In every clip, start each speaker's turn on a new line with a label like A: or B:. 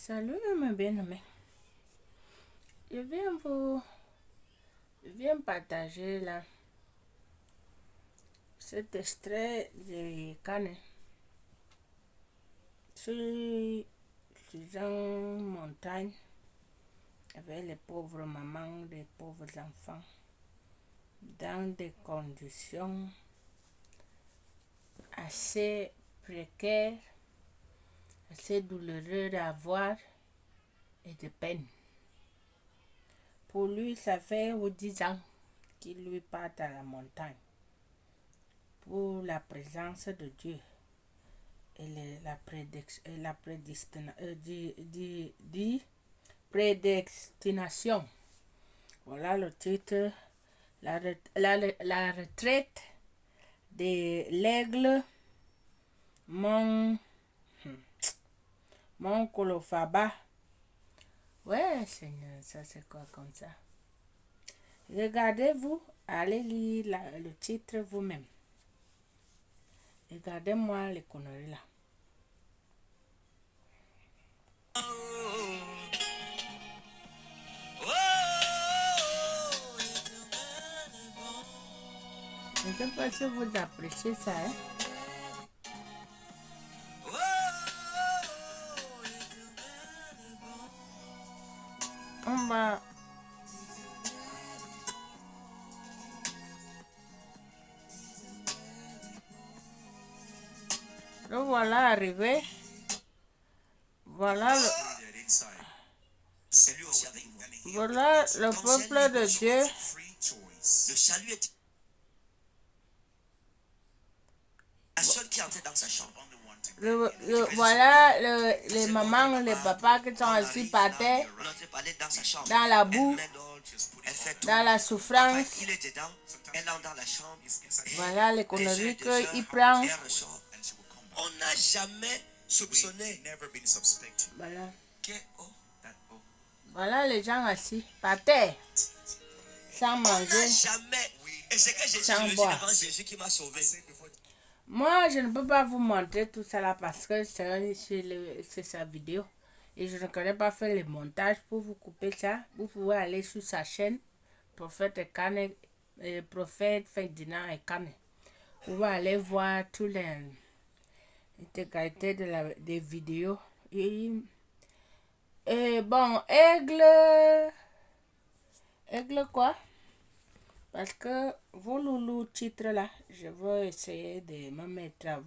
A: Salut mes bien-aimés. Je viens partager là cet extrait de Kane. Je suis en montagne avec les pauvres mamans, les pauvres enfants, dans des conditions assez précaires, assez douloureuses à voir et de peine. Pour lui, ça fait 10 ans qu'il lui part à la montagne pour la présence de Dieu et la prédestination. Voilà le titre, la retraite de l'aigle Mon Kolofaba. Ouais, Seigneur, ça c'est quoi comme ça? Regardez-vous, allez lire le titre vous-même. Regardez-moi les conneries là. Je ne sais pas si vous appréciez ça, hein? On va... Le voilà arrivé. Voilà le peuple de Dieu.
B: Le salut est la seule qui entrait dans sa chambre.
A: Voilà les mamans, les papas qui sont assis par terre, dans la boue, dans la souffrance.
B: Il est dedans, elle entre dans la chambre.
A: Voilà les conneries qu'il prend.
B: On n'a jamais soupçonné.
A: Voilà. Voilà les gens assis par terre, sans manger,
B: Jamais. Et c'est que
A: sans boire.
B: Jésus qui m'a sauvé.
A: Moi, je ne peux pas vous montrer tout ça là parce que c'est sa vidéo. Et je ne connais pas faire le montage pour vous couper ça. Vous pouvez aller sur sa chaîne, Prophète Kane, Prophète Ferdinand et Kane. Vous pouvez aller voir toutes les intégralités des vidéos. Et bon, aigle quoi? Parce que vos loulous titres là, je vais essayer de me mettre à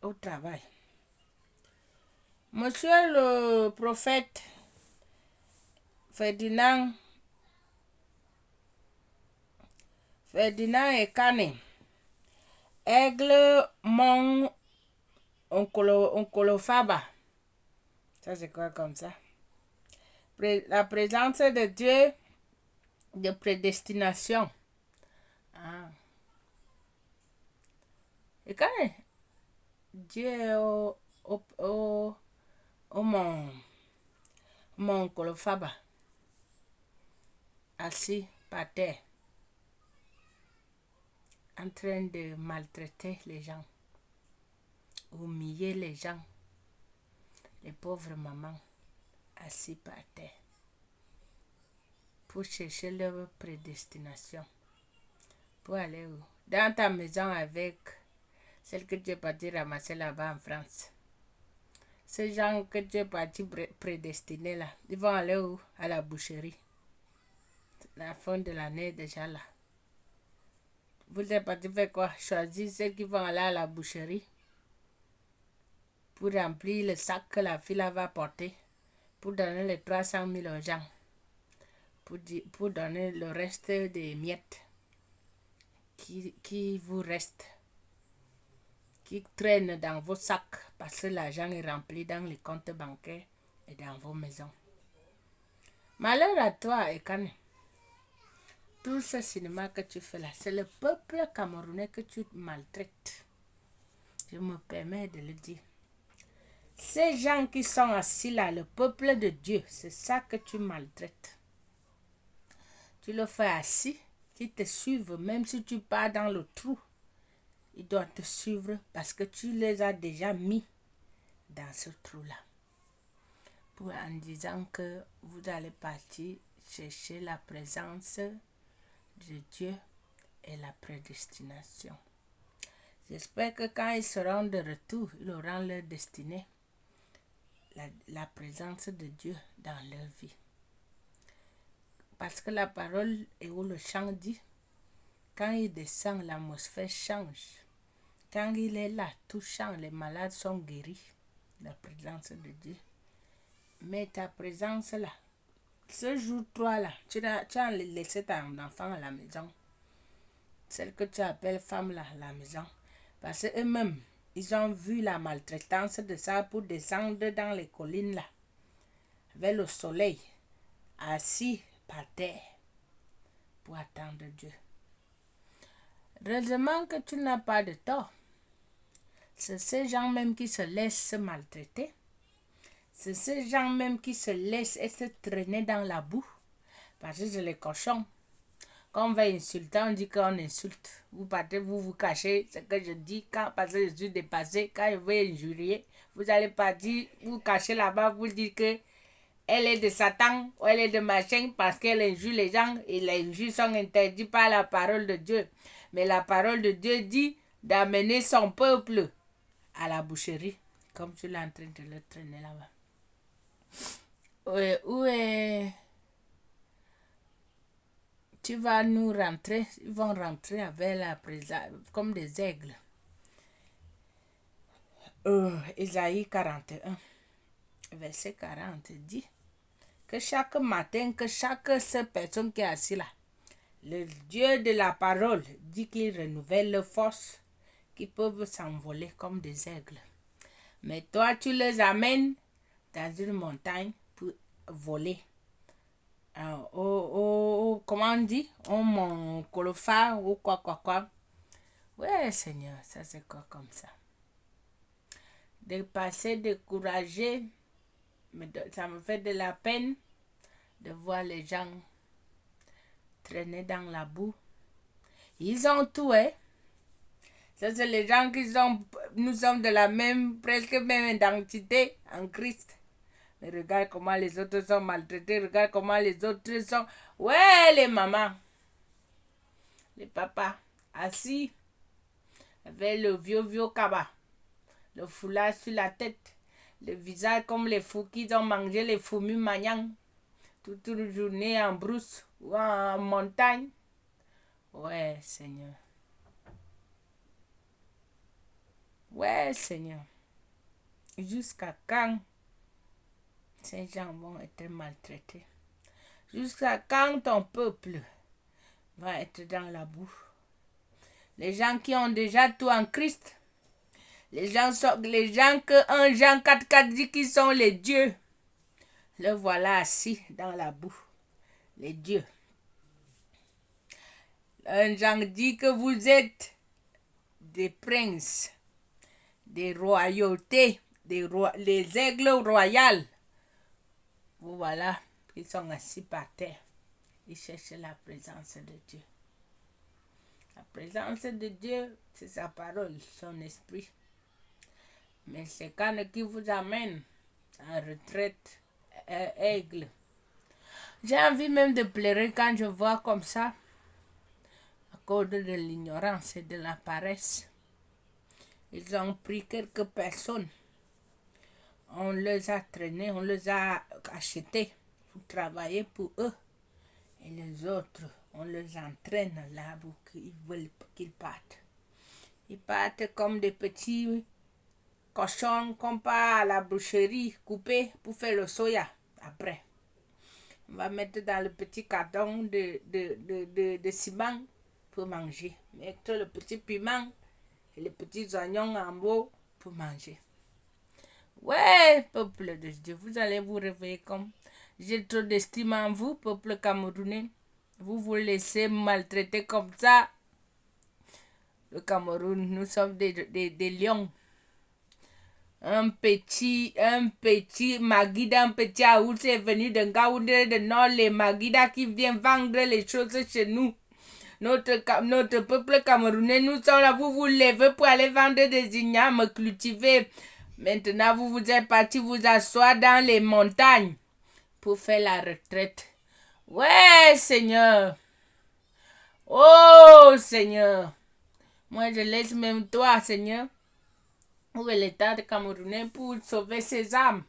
A: au travail. Monsieur le prophète Ferdinand et Kane, aigle mon oncolofaba. Ça c'est quoi comme ça? La présence de Dieu de prédestination. Ah. Et Kane, Dieu est au mon oncolofaba. Assis par terre, en train de maltraiter les gens, humilier les gens, les pauvres mamans assis par terre, pour chercher leur prédestination, pour aller où? Dans ta maison avec celle que tu es parti ramasser là-bas en France. Ces gens que tu es parti prédestiner là, ils vont aller où? À la boucherie. La fin de l'année déjà là. Vous êtes parti faire quoi? Choisir ceux qui vont aller à la boucherie pour remplir le sac que la fille va porter, pour donner les 300 000 aux gens, pour donner le reste des miettes qui vous reste, qui traînent dans vos sacs parce que l'argent est rempli dans les comptes bancaires et dans vos maisons. Malheur à toi, Ekane. Tout ce cinéma que tu fais là, c'est le peuple camerounais que tu maltraites. Je me permets de le dire. Ces gens qui sont assis là, le peuple de Dieu, c'est ça que tu maltraites. Tu le fais assis, qu'ils te suivent, même si tu pars dans le trou. Ils doivent te suivre parce que tu les as déjà mis dans ce trou-là. En disant que vous allez partir chercher la présence de Dieu et la prédestination. J'espère que quand ils seront de retour, ils auront leur destinée, la présence de Dieu dans leur vie. Parce que la parole et où le chant dit, quand il descend, l'atmosphère change. Quand il est là, tout change, les malades sont guéris. La présence de Dieu. Mais ta présence là, ce jour 3 là, tu as laissé ton enfant à la maison. Celle que tu appelles femme là, à la maison. Parce qu'eux-mêmes, ils ont vu la maltraitance de ça pour descendre dans les collines là, vers le soleil, assis par terre, pour attendre Dieu. Heureusement que tu n'as pas de tort. C'est ces gens même qui se laissent se maltraiter. C'est ces gens même qui se laissent se traîner dans la boue. Parce que c'est les cochons. Quand on va insulter, on dit qu'on insulte. Vous partez, vous cachez ce que je dis. Parce que je suis dépassé, quand je vais injurier, vous allez partir, vous cachez là-bas, vous dites que elle est de Satan ou elle est de machin parce qu'elle injure les gens et les injures sont interdites par la parole de Dieu. Mais la parole de Dieu dit d'amener son peuple à la boucherie, comme tu l'es en train de le traîner là-bas. Où est... Tu vas nous rentrer, ils vont rentrer avec la présence, comme des aigles. Isaïe 41, verset 40 dit que chaque matin, que chaque personne qui est assise là, le Dieu de la parole dit qu'il renouvelle leurs forces, qu'ils peuvent s'envoler comme des aigles. Mais toi, tu les amènes dans une montagne pour voler. Comment on dit? Mon colophare ou quoi. Ouais, Seigneur, ça c'est quoi comme ça? De passer découragé, ça me fait de la peine de voir les gens traîner dans la boue. Ils ont tout, hein? Ça, c'est les gens nous sommes de la même, presque même identité en Christ. Mais regarde comment les autres sont maltraités, regarde comment les autres sont... Ouais, les mamans, les papas, assis avec le vieux cabas, le foulard sur la tête, le visage comme les fous qui ont mangé les fourmis magnang, toute une journée en brousse ou en montagne. Ouais, Seigneur. Ouais, Seigneur. Jusqu'à quand ces gens vont être maltraités? Jusqu'à quand ton peuple va être dans la boue? Les gens qui ont déjà tout en Christ, les gens que 1 Jean 4,4 dit qu'ils sont les dieux, le voilà assis dans la boue. Les dieux. 1 Jean dit que vous êtes des princes, des royautés, les aigles royales. Vous voilà, ils sont assis par terre. Ils cherchent la présence de Dieu. La présence de Dieu, c'est sa parole, son esprit. Mais c'est quand qui vous amène en retraite, aigle. J'ai envie même de pleurer quand je vois comme ça, à cause de l'ignorance et de la paresse. Ils ont pris quelques personnes. On les a traînés, on les a achetés pour travailler pour eux. Et les autres, on les entraîne là pour qu'ils veulent qu'ils partent. Ils partent comme des petits cochons qu'on part à la boucherie couper pour faire le soya après. On va mettre dans le petit carton de ciment pour manger. Mettre le petit piment et les petits oignons en beau pour manger. Ouais, peuple de Dieu, vous allez vous réveiller comme... J'ai trop d'estime en vous, peuple camerounais. Vous vous laissez maltraiter comme ça. Le Cameroun, nous sommes des lions. Un petit Magida, un petit Aout est venu de Ngaoundé de Nord, les Magida qui viennent vendre les choses chez nous. Notre peuple camerounais, nous sommes là, vous vous levez pour aller vendre des ignames, cultiver Maintenant, vous êtes parti vous asseoir dans les montagnes pour faire la retraite. Ouais, Seigneur. Oh, Seigneur. Moi, je laisse même toi, Seigneur, où est l'État de Camerounais pour sauver ses âmes.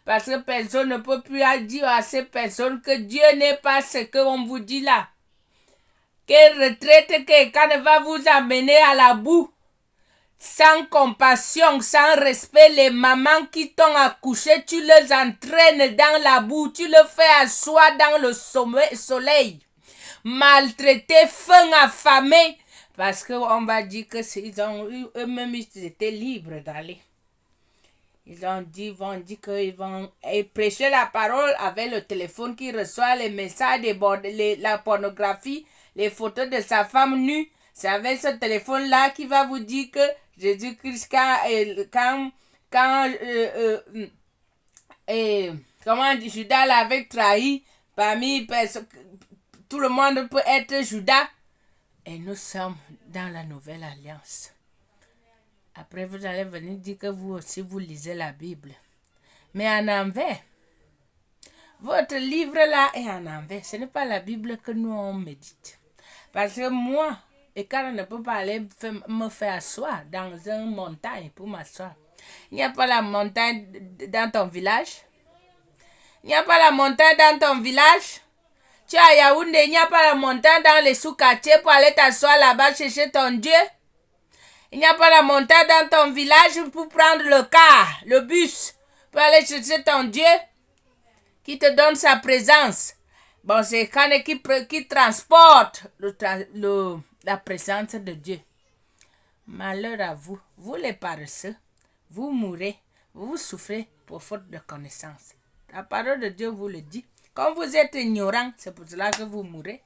A: Parce que personne ne peut plus dire à ces personnes que Dieu n'est pas ce qu'on vous dit là. Quelle retraite quelqu'un va vous amener à la boue. Sans compassion, sans respect, les mamans qui t'ont accouché, tu les entraînes dans la boue, tu les fais asseoir dans le soleil. Maltraités, faim, affamés. Parce qu'on va dire que eux-mêmes ils étaient libres d'aller. Ils vont dire qu'ils vont prêcher la parole avec le téléphone qui reçoit les messages, la pornographie, les photos de sa femme nue. C'est avec ce téléphone-là qui va vous dire que Jésus-Christ, comment Judas l'avait trahi, parmi tout le monde peut être Judas. Et nous sommes dans la nouvelle alliance. Après, vous allez venir dire que vous aussi, vous lisez la Bible. Mais en envers. Votre livre-là est en envers. Ce n'est pas la Bible que nous, on médite. Parce que moi, et quand on ne peut pas aller me faire asseoir dans une montagne pour m'asseoir. Il n'y a pas la montagne dans ton village. Il n'y a pas la montagne dans ton village. Tu es à Yaoundé, il n'y a pas la montagne dans les sous-quartiers pour aller t'asseoir là-bas chercher ton Dieu. Il n'y a pas la montagne dans ton village pour prendre le car, le bus, pour aller chercher ton Dieu qui te donne sa présence. Bon, c'est Kane qui transporte la présence de Dieu. Malheur à vous, vous les paresseux, vous mourrez, vous souffrez pour faute de connaissance. La parole de Dieu vous le dit. Quand vous êtes ignorant, c'est pour cela que vous mourrez.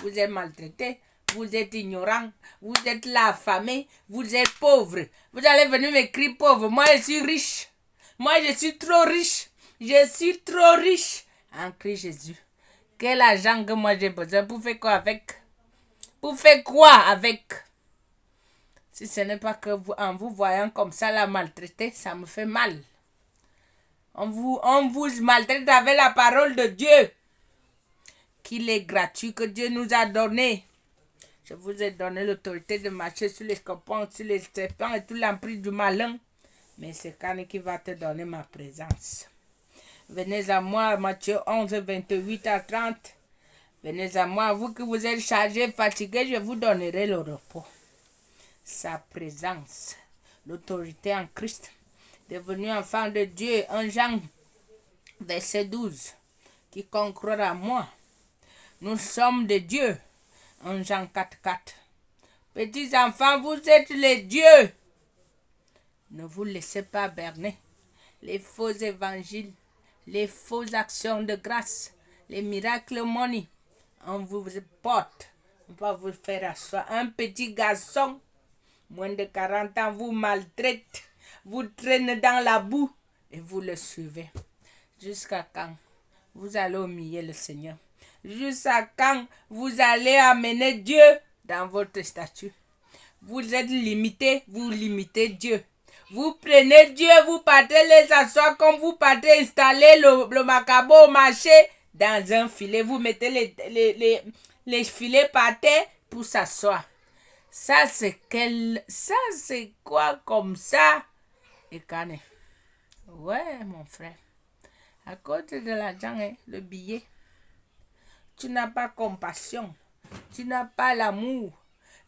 A: Vous êtes maltraité, vous êtes ignorant, vous êtes là affamé, vous êtes pauvre. Vous allez venir m'écrire pauvre. Moi, je suis riche. Moi, je suis trop riche. Je suis trop riche. En Christ Jésus. Quel argent que moi j'ai besoin pour faire quoi avec? Pour faire quoi avec? Si ce n'est pas que vous, en vous voyant comme ça la maltraiter, ça me fait mal. On vous maltraite avec la parole de Dieu. Qu'il est gratuit, que Dieu nous a donné. Je vous ai donné l'autorité de marcher sur les scorpions, sur les serpents et tout l'emprise du malin. Mais c'est Kane qui va te donner ma présence. Venez à moi, Matthieu 11, 28 à 30. Venez à moi, vous qui vous êtes chargés, fatigués, je vous donnerai le repos. Sa présence, l'autorité en Christ, devenu enfant de Dieu, 1 Jean, verset 12. Quiconque croira à moi, nous sommes de Dieu. 1 Jean 4, 4. Petits enfants, vous êtes les dieux. Ne vous laissez pas berner. Les faux évangiles, les fausses actions de grâce, les miracles money, on vous porte, on va vous faire asseoir. Un petit garçon, moins de 40 ans, vous maltraite, vous traîne dans la boue et vous le suivez. Jusqu'à quand vous allez humilier le Seigneur? Jusqu'à quand vous allez amener Dieu dans votre statut? Vous êtes limité, vous limitez Dieu. Vous prenez Dieu, vous partez les asseoir comme vous partez installer le macabo au marché dans un filet. Vous mettez les filets par terre pour s'asseoir. Ça c'est quoi comme ça? Et Kane. Ouais, mon frère. À cause de l'argent, hein, le billet. Tu n'as pas compassion. Tu n'as pas l'amour.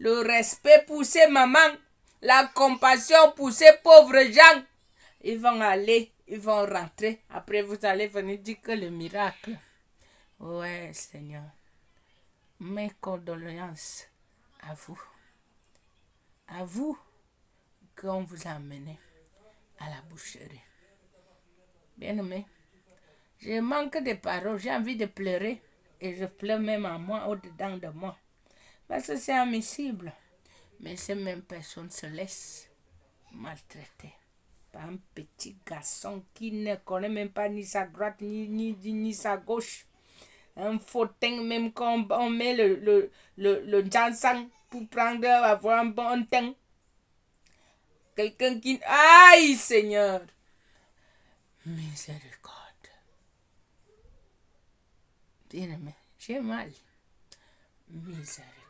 A: Le respect pour ces mamans. La compassion pour ces pauvres gens. Ils vont aller, ils vont rentrer. Après, vous allez venir dire que le miracle. Ouais, Seigneur. Mes condoléances à vous. À vous qu'on vous a amené à la boucherie. Bien-aimé, je manque de paroles. J'ai envie de pleurer. Et je pleure même à moi, au-dedans de moi. Parce que c'est admissible. Mais ces mêmes personnes se laissent maltraiter par un petit garçon qui ne connaît même pas ni sa droite ni sa gauche. Un fauteuil, même quand on met le Jansan pour avoir un bon teint. Quelqu'un qui... Aïe, Seigneur. Miséricorde. Bien-aimé, j'ai mal. Miséricorde.